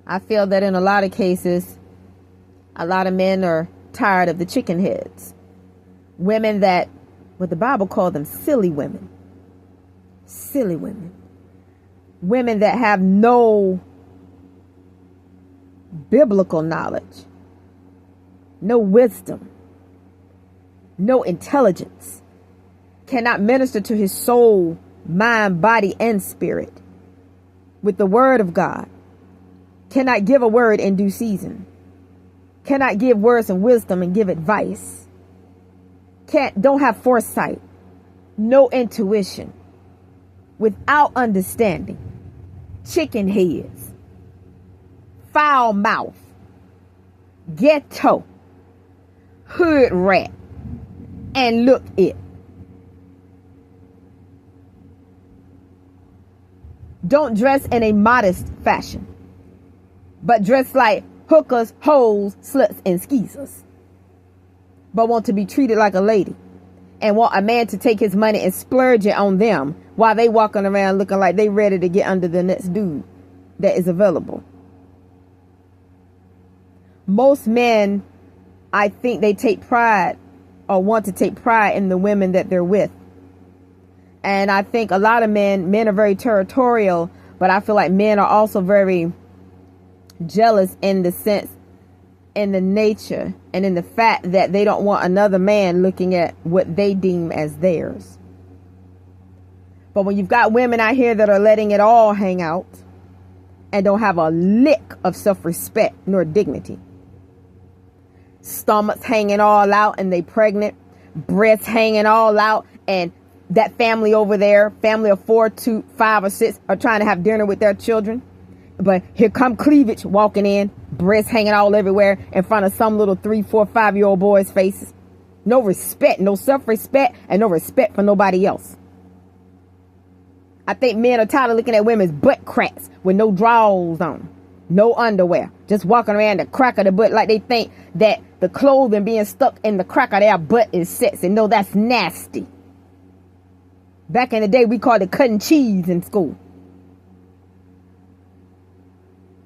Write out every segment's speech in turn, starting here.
I feel that in a lot of cases, a lot of men are tired of the chicken heads. Women that, what the Bible called them, silly women. Silly women. Women that have no biblical knowledge, no wisdom, no intelligence, cannot minister to his soul, mind, body, and spirit with the word of God, cannot give a word in due season, cannot give words and wisdom and give advice, don't have foresight, no intuition, without understanding, chicken heads, foul mouth, ghetto, hood rat, and look it. Don't dress in a modest fashion, but dress like hookers, hoes, sluts, and skeezers. But want to be treated like a lady and want a man to take his money and splurge it on them while they walking around looking like they ready to get under the next dude that is available. Most men, I think they take pride or want to take pride in the women that they're with. And I think a lot of men are very territorial, but I feel like men are also very jealous in the sense, in the nature, and in the fact that they don't want another man looking at what they deem as theirs. But when you've got women out here that are letting it all hang out and don't have a lick of self-respect nor dignity, stomachs hanging all out and they pregnant, breasts hanging all out, and that family over there, family of 4, 2, 5, or 6, are trying to have dinner with their children. But here come cleavage walking in, breasts hanging all everywhere in front of some little 3, 4, 5-year-old boys' faces. No respect, no self-respect, and no respect for nobody else. I think men are tired of looking at women's butt cracks with no drawers on, no underwear, just walking around the crack of the butt like they think that the clothing being stuck in the crack of their butt is sexy. No, that's nasty. Back in the day, we called it cutting cheese in school.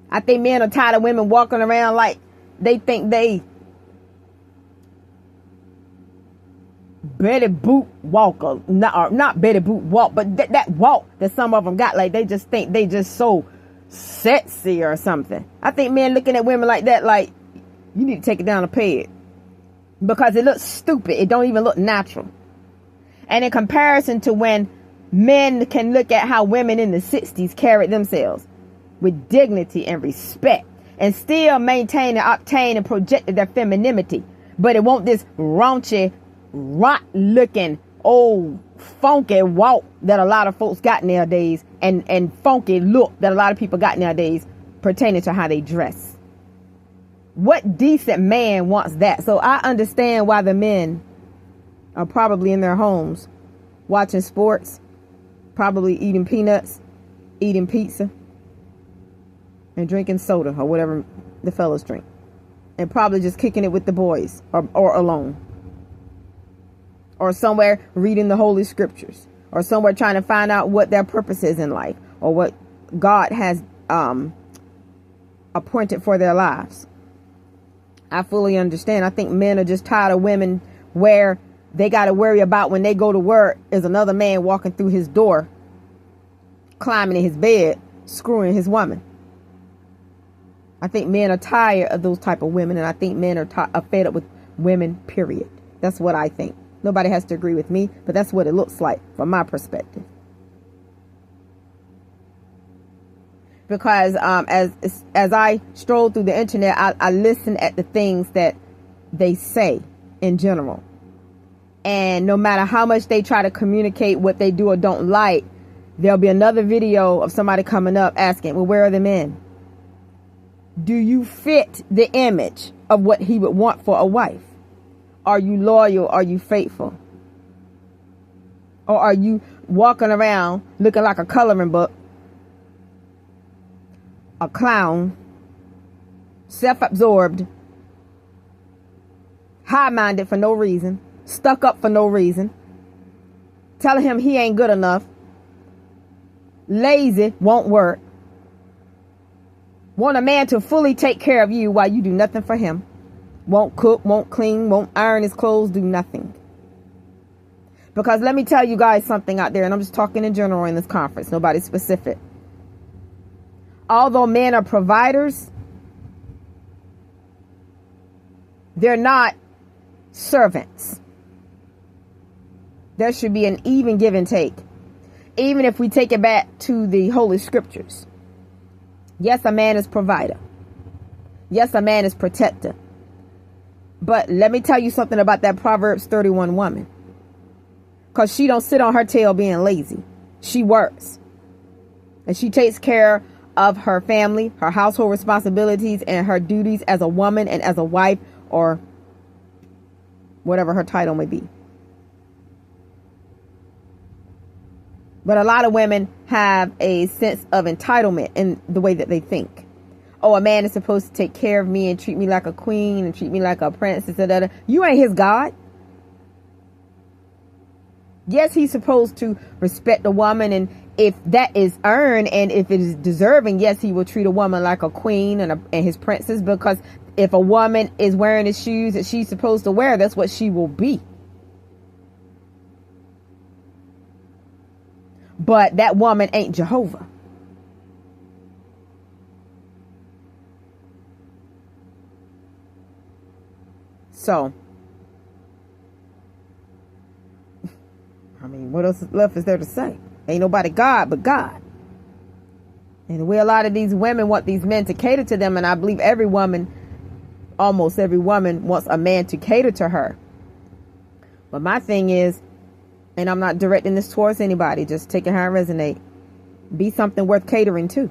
I think men are tired of women walking around like they think they Betty Boop walker. Not Betty Boop walk, but that walk that some of them got, like they just think they just so sexy or something. I think men looking at women like that, like, you need to take it down a peg. Because it looks stupid. It don't even look natural. And in comparison to when men can look at how women in the 60s carried themselves with dignity and respect and still maintain and obtain and projected their femininity. But it won't this raunchy, rot looking, old, funky walk that a lot of folks got nowadays, and funky look that a lot of people got nowadays pertaining to how they dress. What decent man wants that? So I understand why the men are probably in their homes watching sports, probably eating peanuts, eating pizza, and drinking soda or whatever the fellas drink, and probably just kicking it with the boys or alone, or somewhere reading the Holy Scriptures, or somewhere trying to find out what their purpose is in life or what God has appointed for their lives. I fully understand. I think men are just tired of women where they got to worry about when they go to work is another man walking through his door, climbing in his bed, screwing his woman. I think men are tired of those type of women, and I think men are fed up with women, period. That's what I think. Nobody has to agree with me, but that's what it looks like from my perspective. Because as I stroll through the internet, I listen at the things that they say in general. And no matter how much they try to communicate what they do or don't like, there'll be another video of somebody coming up asking, well, where are the men? Do you fit the image of what he would want for a wife? Are you loyal? Are you faithful? Or are you walking around looking like a coloring book, a clown, self-absorbed, high-minded for no reason, stuck up for no reason, telling him he ain't good enough, lazy, won't work, Want a man to fully take care of you while you do nothing for him. Won't cook, won't clean, won't iron his clothes, do nothing. Because let me tell you guys something out there, and I'm just talking in general in this conference, nobody specific. Although men are providers, they're not servants. There should be an even give and take. Even if we take it back to the Holy Scriptures. Yes, a man is provider. Yes, a man is protector. But let me tell you something about that Proverbs 31 woman. Because she don't sit on her tail being lazy. She works. And she takes care of her family, her household responsibilities, and her duties as a woman and as a wife, or whatever her title may be. But a lot of women have a sense of entitlement in the way that they think. Oh, a man is supposed to take care of me and treat me like a queen and treat me like a princess. You ain't his God. Yes, he's supposed to respect a woman, and if that is earned and if it is deserving, yes, he will treat a woman like a queen and his princess, because if a woman is wearing the shoes that she's supposed to wear, that's what she will be. But that woman ain't Jehovah. So, I mean, what else left is there to say? Ain't nobody God but God. And the way a lot of these women want these men to cater to them, and I believe every woman, almost every woman, wants a man to cater to her. But my thing is, and I'm not directing this towards anybody, just taking how it resonates, be something worth catering to.